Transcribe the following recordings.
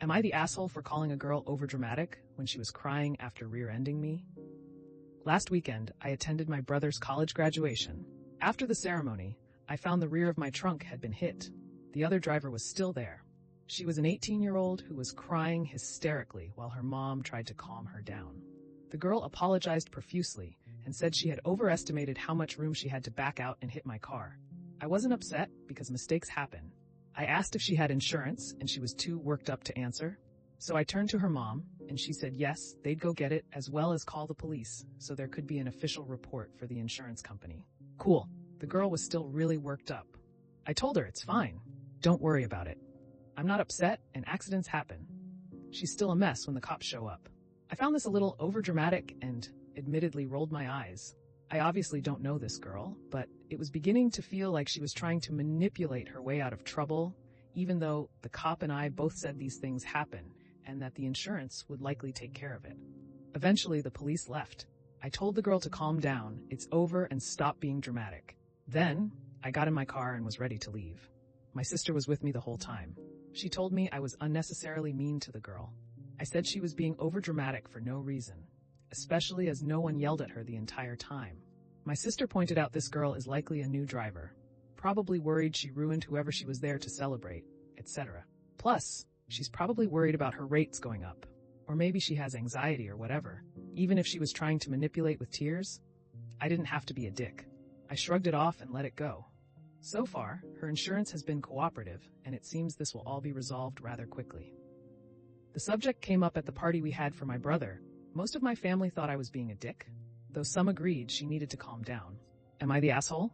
Am I the asshole for calling a girl overdramatic when she was crying after rear-ending me? Last weekend, I attended my brother's college graduation. After the ceremony, I found the rear of my trunk had been hit. The other driver was still there. She was an 18-year-old who was crying hysterically while her mom tried to calm her down. The girl apologized profusely and said she had overestimated how much room she had to back out and hit my car. I wasn't upset because mistakes happen. I asked if she had insurance and she was too worked up to answer. So I turned to her mom and she said yes, they'd go get it as well as call the police so there could be an official report for the insurance company. Cool. The girl was still really worked up. I told her it's fine. Don't worry about it. I'm not upset and accidents happen. She's still a mess when the cops show up. I found this a little overdramatic and admittedly rolled my eyes. I obviously don't know this girl, but it was beginning to feel like she was trying to manipulate her way out of trouble, even though the cop and I both said these things happen and that the insurance would likely take care of it. Eventually, the police left. I told the girl to calm down, it's over, and stop being dramatic. Then, I got in my car and was ready to leave. My sister was with me the whole time. She told me I was unnecessarily mean to the girl. I said she was being overdramatic for no reason, especially as no one yelled at her the entire time. My sister pointed out this girl is likely a new driver, probably worried she ruined whoever she was there to celebrate, etc. Plus, she's probably worried about her rates going up, or maybe she has anxiety or whatever. Even if she was trying to manipulate with tears, I didn't have to be a dick. I shrugged it off and let it go. So far, her insurance has been cooperative, and it seems this will all be resolved rather quickly. The subject came up at the party we had for my brother. Most of my family thought I was being a dick, though some agreed she needed to calm down. Am I the asshole?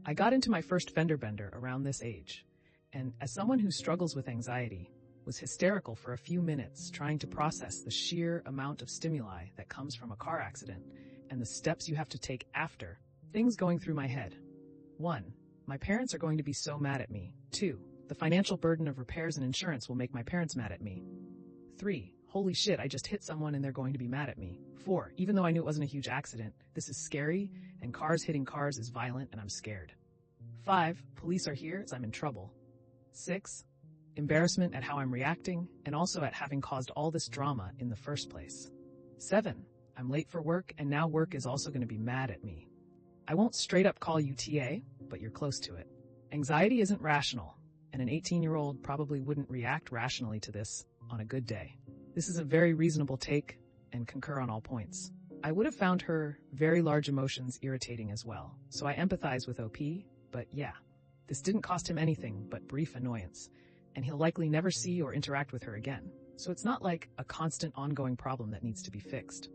I got into my first fender bender around this age, and as someone who struggles with anxiety, was hysterical for a few minutes trying to process the sheer amount of stimuli that comes from a car accident and the steps you have to take after. Things going through my head. 1. My parents are going to be so mad at me. 2. The financial burden of repairs and insurance will make my parents mad at me. 3. Holy shit, I just hit someone and they're going to be mad at me. 4. Even though I knew it wasn't a huge accident, this is scary, and cars hitting cars is violent and I'm scared. 5. Police are here, so I'm in trouble. 6. Embarrassment at how I'm reacting, and also at having caused all this drama in the first place. 7. I'm late for work, and now work is also going to be mad at me. I won't straight up call you TA, but you're close to it. Anxiety isn't rational, and an 18-year-old probably wouldn't react rationally to this on a good day. This is a very reasonable take, and concur on all points. I would have found her very large emotions irritating as well, so I empathize with OP, but yeah, this didn't cost him anything but brief annoyance, and he'll likely never see or interact with her again, so it's not like a constant ongoing problem that needs to be fixed.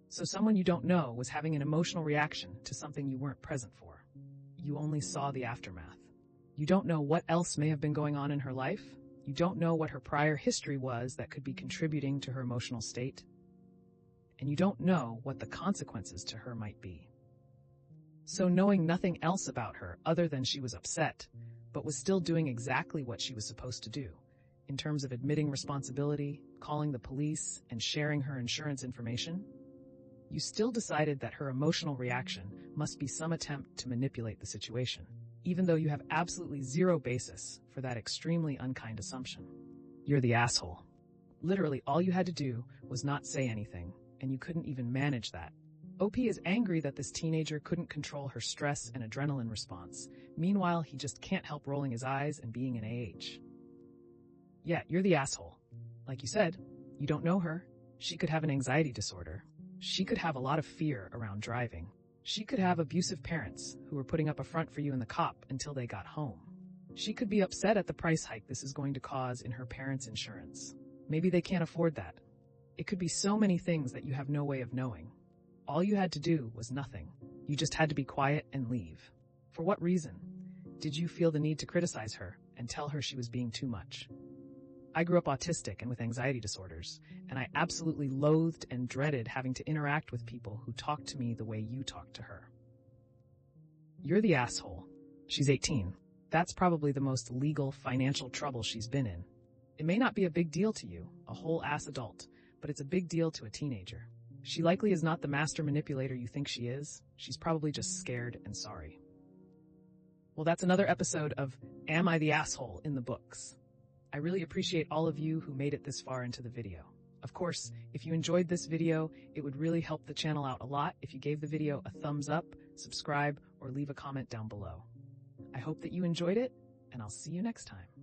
So someone you don't know was having an emotional reaction to something you weren't present for. You only saw the aftermath. You don't know what else may have been going on in her life. You don't know what her prior history was that could be contributing to her emotional state. And you don't know what the consequences to her might be. So knowing nothing else about her other than she was upset, but was still doing exactly what she was supposed to do, in terms of admitting responsibility, calling the police, and sharing her insurance information, you still decided that her emotional reaction must be some attempt to manipulate the situation, even though you have absolutely zero basis for that extremely unkind assumption. You're the asshole. Literally, all you had to do was not say anything, and you couldn't even manage that. OP is angry that this teenager couldn't control her stress and adrenaline response. Meanwhile, he just can't help rolling his eyes and being an AH. Yeah, you're the asshole. Like you said, you don't know her. She could have an anxiety disorder. She could have a lot of fear around driving. She could have abusive parents who were putting up a front for you and the cop until they got home. She could be upset at the price hike this is going to cause in her parents' insurance. Maybe they can't afford that. It could be so many things that you have no way of knowing. All you had to do was nothing. You just had to be quiet and leave. For what reason? Did you feel the need to criticize her and tell her she was being too much? I grew up autistic and with anxiety disorders, and I absolutely loathed and dreaded having to interact with people who talked to me the way you talked to her. You're the asshole. She's 18. That's probably the most legal financial trouble she's been in. It may not be a big deal to you, a whole-ass adult, but it's a big deal to a teenager. She likely is not the master manipulator you think she is. She's probably just scared and sorry. Well, that's another episode of Am I the Asshole in the books. I really appreciate all of you who made it this far into the video. Of course, if you enjoyed this video, it would really help the channel out a lot if you gave the video a thumbs up, subscribe, or leave a comment down below. I hope that you enjoyed it, and I'll see you next time.